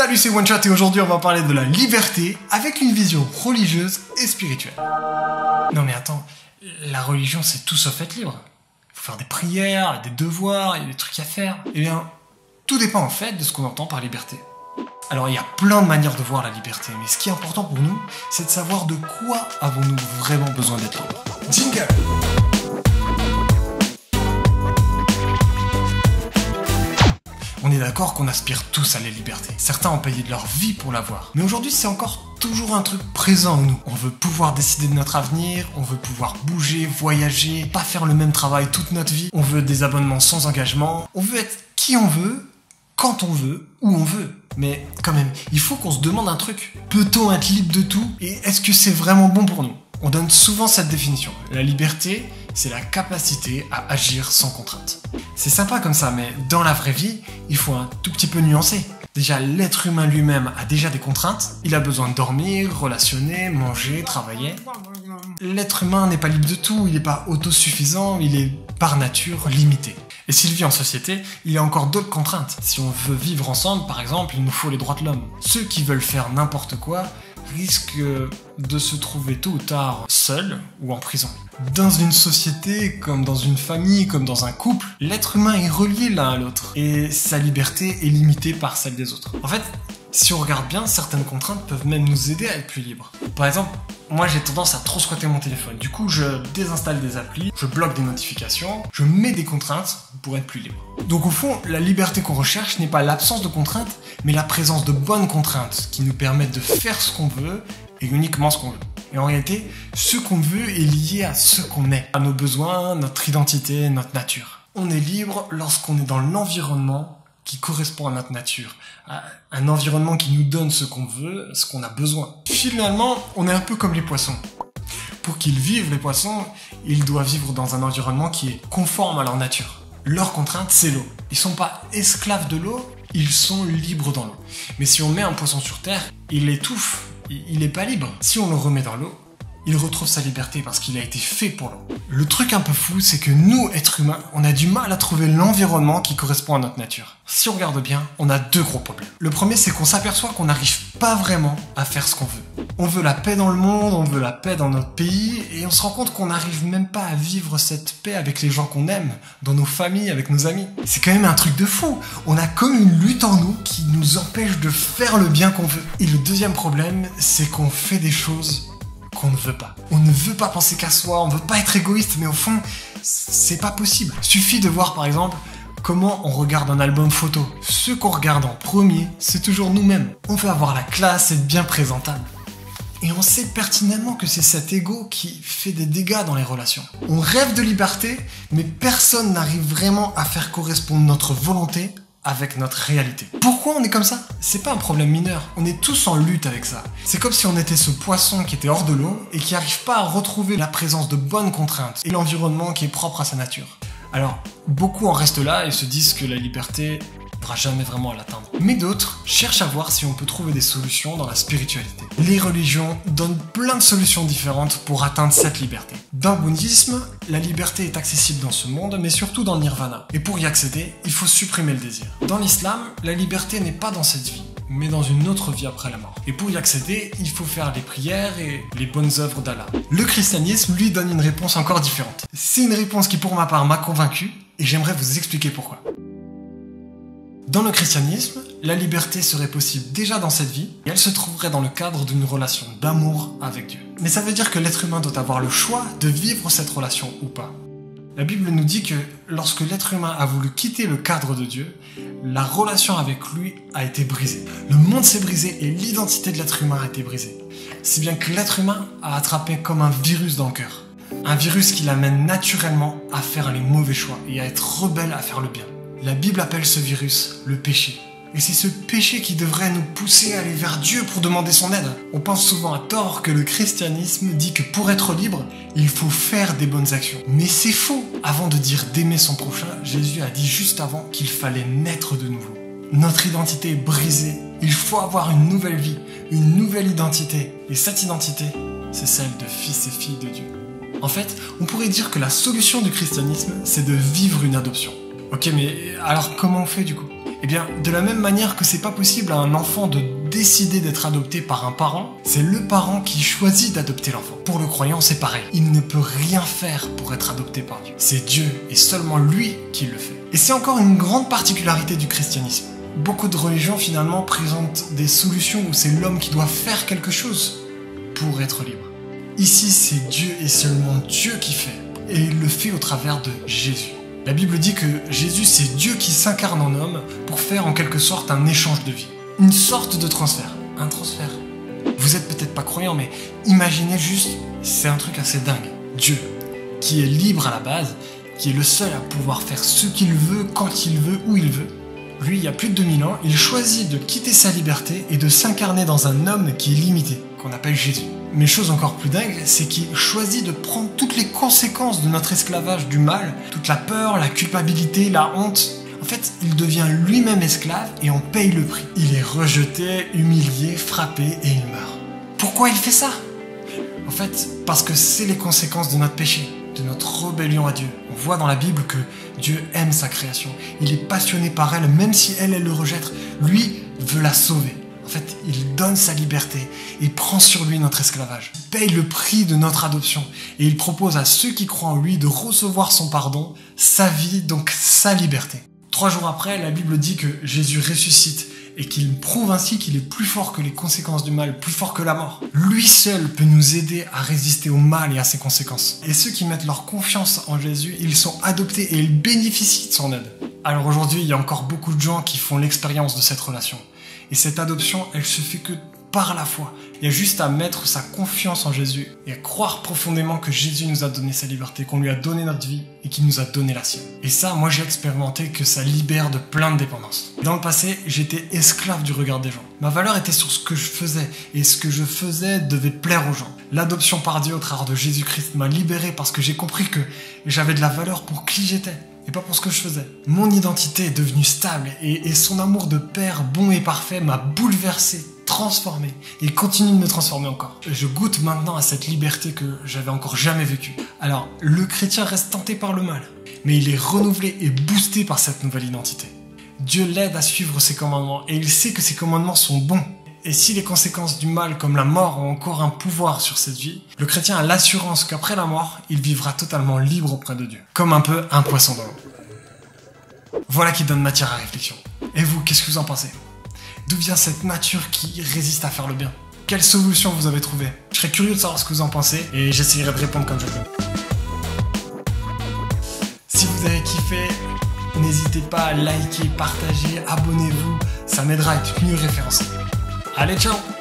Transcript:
Salut, c'est One Shot et aujourd'hui on va parler de la liberté avec une vision religieuse et spirituelle. Non mais attends, la religion c'est tout sauf être libre. Il faut faire des prières, des devoirs, il y a des trucs à faire. Eh bien, tout dépend en fait de ce qu'on entend par liberté. Alors il y a plein de manières de voir la liberté, mais ce qui est important pour nous, c'est de savoir de quoi avons-nous vraiment besoin d'être libres. Jingle! On est d'accord qu'on aspire tous à la liberté. Certains ont payé de leur vie pour l'avoir. Mais aujourd'hui, c'est encore toujours un truc présent en nous. On veut pouvoir décider de notre avenir, on veut pouvoir bouger, voyager, pas faire le même travail toute notre vie. On veut des abonnements sans engagement. On veut être qui on veut, quand on veut, où on veut. Mais quand même, il faut qu'on se demande un truc. Peut-on être libre de tout? Et est-ce que c'est vraiment bon pour nous? On donne souvent cette définition. La liberté, c'est la capacité à agir sans contrainte. C'est sympa comme ça, mais dans la vraie vie, il faut un tout petit peu nuancer. Déjà, l'être humain lui-même a déjà des contraintes. Il a besoin de dormir, relationner, manger, travailler. L'être humain n'est pas libre de tout, il n'est pas autosuffisant, il est par nature limité. Et s'il vit en société, il y a encore d'autres contraintes. Si on veut vivre ensemble, par exemple, il nous faut les droits de l'homme. Ceux qui veulent faire n'importe quoi risquent de se trouver tôt ou tard seuls ou en prison. Dans une société, comme dans une famille, comme dans un couple, l'être humain est relié l'un à l'autre et sa liberté est limitée par celle des autres. En fait, si on regarde bien, certaines contraintes peuvent même nous aider à être plus libres. Par exemple, moi j'ai tendance à trop squatter mon téléphone. Du coup, je désinstalle des applis, je bloque des notifications, je mets des contraintes pour être plus libre. Donc au fond, la liberté qu'on recherche n'est pas l'absence de contraintes, mais la présence de bonnes contraintes qui nous permettent de faire ce qu'on veut et uniquement ce qu'on veut. Et en réalité, ce qu'on veut est lié à ce qu'on est, à nos besoins, notre identité, notre nature. On est libre lorsqu'on est dans l'environnement qui correspond à notre nature, à un environnement qui nous donne ce qu'on veut, ce qu'on a besoin. Finalement, on est un peu comme les poissons. Pour qu'ils vivent, les poissons, ils doivent vivre dans un environnement qui est conforme à leur nature. Leur contrainte, c'est l'eau. Ils sont pas esclaves de l'eau, ils sont libres dans l'eau. Mais si on met un poisson sur terre, il étouffe, il n'est pas libre. Si on le remet dans l'eau, il retrouve sa liberté parce qu'il a été fait pour l'eau. Le truc un peu fou, c'est que nous, êtres humains, on a du mal à trouver l'environnement qui correspond à notre nature. Si on regarde bien, on a deux gros problèmes. Le premier, c'est qu'on s'aperçoit qu'on n'arrive pas vraiment à faire ce qu'on veut. On veut la paix dans le monde, on veut la paix dans notre pays, et on se rend compte qu'on n'arrive même pas à vivre cette paix avec les gens qu'on aime, dans nos familles, avec nos amis. C'est quand même un truc de fou. On a comme une lutte en nous qui nous empêche de faire le bien qu'on veut. Et le deuxième problème, c'est qu'on fait des choses qu'on ne veut pas. On ne veut pas penser qu'à soi, on ne veut pas être égoïste, mais au fond, c'est pas possible. Suffit de voir par exemple comment on regarde un album photo. Ce qu'on regarde en premier, c'est toujours nous-mêmes. On veut avoir la classe, être bien présentable. Et on sait pertinemment que c'est cet ego qui fait des dégâts dans les relations. On rêve de liberté, mais personne n'arrive vraiment à faire correspondre notre volonté avec notre réalité. Pourquoi on est comme ça? C'est pas un problème mineur, on est tous en lutte avec ça. C'est comme si on était ce poisson qui était hors de l'eau et qui n'arrive pas à retrouver la présence de bonnes contraintes et l'environnement qui est propre à sa nature. Alors, beaucoup en restent là et se disent que la liberté ne pourra jamais vraiment l'atteindre. Mais d'autres cherchent à voir si on peut trouver des solutions dans la spiritualité. Les religions donnent plein de solutions différentes pour atteindre cette liberté. Dans le bouddhisme, la liberté est accessible dans ce monde, mais surtout dans le nirvana. Et pour y accéder, il faut supprimer le désir. Dans l'islam, la liberté n'est pas dans cette vie, mais dans une autre vie après la mort. Et pour y accéder, il faut faire les prières et les bonnes œuvres d'Allah. Le christianisme, lui, donne une réponse encore différente. C'est une réponse qui, pour ma part, m'a convaincu, et j'aimerais vous expliquer pourquoi. Dans le christianisme, la liberté serait possible déjà dans cette vie, et elle se trouverait dans le cadre d'une relation d'amour avec Dieu. Mais ça veut dire que l'être humain doit avoir le choix de vivre cette relation ou pas. La Bible nous dit que lorsque l'être humain a voulu quitter le cadre de Dieu, la relation avec lui a été brisée. Le monde s'est brisé et l'identité de l'être humain a été brisée. Si bien que l'être humain a attrapé comme un virus dans le cœur. Un virus qui l'amène naturellement à faire les mauvais choix et à être rebelle à faire le bien. La Bible appelle ce virus le péché. Et c'est ce péché qui devrait nous pousser à aller vers Dieu pour demander son aide. On pense souvent à tort que le christianisme dit que pour être libre, il faut faire des bonnes actions. Mais c'est faux. Avant de dire d'aimer son prochain, Jésus a dit juste avant qu'il fallait naître de nouveau. Notre identité est brisée. Il faut avoir une nouvelle vie, une nouvelle identité. Et cette identité, c'est celle de fils et filles de Dieu. En fait, on pourrait dire que la solution du christianisme, c'est de vivre une adoption. Ok, mais alors comment on fait du coup ? Eh bien, de la même manière que c'est pas possible à un enfant de décider d'être adopté par un parent, c'est le parent qui choisit d'adopter l'enfant. Pour le croyant, c'est pareil. Il ne peut rien faire pour être adopté par Dieu. C'est Dieu et seulement lui qui le fait. Et c'est encore une grande particularité du christianisme. Beaucoup de religions finalement présentent des solutions où c'est l'homme qui doit faire quelque chose pour être libre. Ici, c'est Dieu et seulement Dieu qui fait. Et il le fait au travers de Jésus. La Bible dit que Jésus, c'est Dieu qui s'incarne en homme pour faire en quelque sorte un échange de vie. Une sorte de transfert. Un transfert. Vous êtes peut-être pas croyant, mais imaginez juste, c'est un truc assez dingue. Dieu, qui est libre à la base, qui est le seul à pouvoir faire ce qu'il veut, quand il veut, où il veut. Lui, il y a plus de 2000 ans, il choisit de quitter sa liberté et de s'incarner dans un homme qui est limité, qu'on appelle Jésus. Mais chose encore plus dingue, c'est qu'il choisit de prendre toutes les conséquences de notre esclavage du mal, toute la peur, la culpabilité, la honte. En fait, il devient lui-même esclave et en paye le prix. Il est rejeté, humilié, frappé et il meurt. Pourquoi il fait ça? En fait, parce que c'est les conséquences de notre péché, de notre rébellion à Dieu. On voit dans la Bible que Dieu aime sa création. Il est passionné par elle, même si elle le rejette. Lui veut la sauver. En fait, il donne sa liberté, il prend sur lui notre esclavage, il paye le prix de notre adoption et il propose à ceux qui croient en lui de recevoir son pardon, sa vie, donc sa liberté. 3 jours après, la Bible dit que Jésus ressuscite et qu'il prouve ainsi qu'il est plus fort que les conséquences du mal, plus fort que la mort. Lui seul peut nous aider à résister au mal et à ses conséquences. Et ceux qui mettent leur confiance en Jésus, ils sont adoptés et ils bénéficient de son aide. Alors aujourd'hui, il y a encore beaucoup de gens qui font l'expérience de cette relation. Et cette adoption, elle se fait que par la foi. Il y a juste à mettre sa confiance en Jésus et à croire profondément que Jésus nous a donné sa liberté, qu'on lui a donné notre vie et qu'il nous a donné la sienne. Et ça, moi j'ai expérimenté que ça libère de plein de dépendances. Dans le passé, j'étais esclave du regard des gens. Ma valeur était sur ce que je faisais et ce que je faisais devait plaire aux gens. L'adoption par Dieu au travers de Jésus-Christ m'a libéré parce que j'ai compris que j'avais de la valeur pour qui j'étais. Et pas pour ce que je faisais. Mon identité est devenue stable et son amour de père bon et parfait m'a bouleversé, transformé et continue de me transformer encore. Je goûte maintenant à cette liberté que j'avais encore jamais vécue. Alors, le chrétien reste tenté par le mal, mais il est renouvelé et boosté par cette nouvelle identité. Dieu l'aide à suivre ses commandements et il sait que ses commandements sont bons. Et si les conséquences du mal comme la mort ont encore un pouvoir sur cette vie, le chrétien a l'assurance qu'après la mort, il vivra totalement libre auprès de Dieu. Comme un peu un poisson dans l'eau. Voilà qui donne matière à réflexion. Et vous, qu'est-ce que vous en pensez? D'où vient cette nature qui résiste à faire le bien? Quelle solution vous avez trouvée? Je serais curieux de savoir ce que vous en pensez et j'essaierai de répondre comme je peux. Si vous avez kiffé, n'hésitez pas à liker, partager, abonnez-vous. Ça m'aidera à être mieux référencé. Allez, ciao!